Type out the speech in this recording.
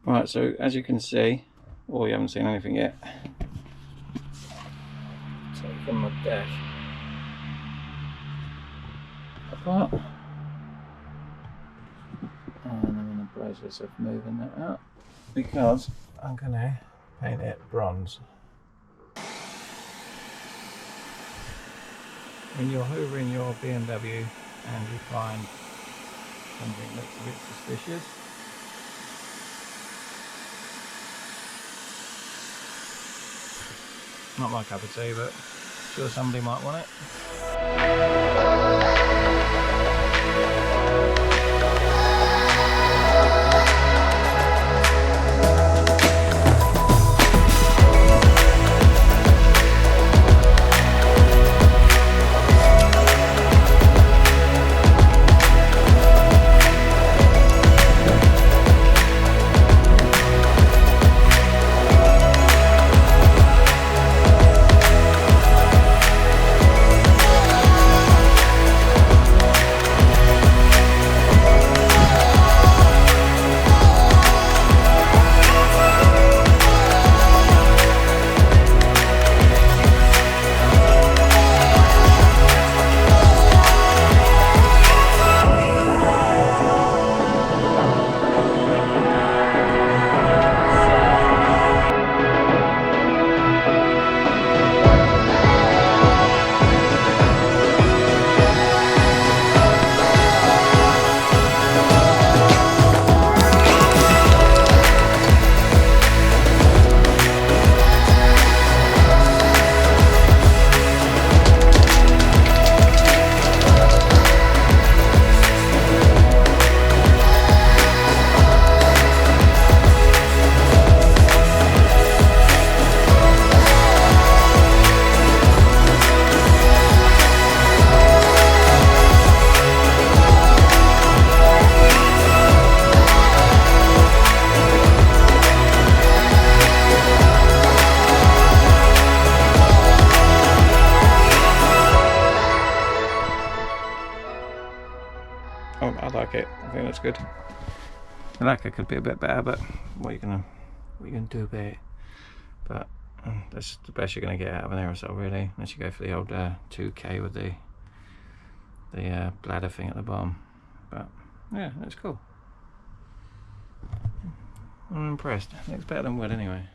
Right, so as you can see, or you haven't seen anything yet, taking my dash apart, and I'm in the process of moving that out because I'm going to paint it bronze. When you're hoovering your BMW and you find something looks a bit suspicious, not my cup of tea, but sure somebody might want it. Oh, I like it. I think that's good. The lacquer could be a bit better, but what are you gonna do about it? But that's the best you're gonna get out of an aerosol, really, unless you go for the old 2K with the bladder thing at the bottom. But yeah, that's cool. I'm impressed. It looks better than wood anyway.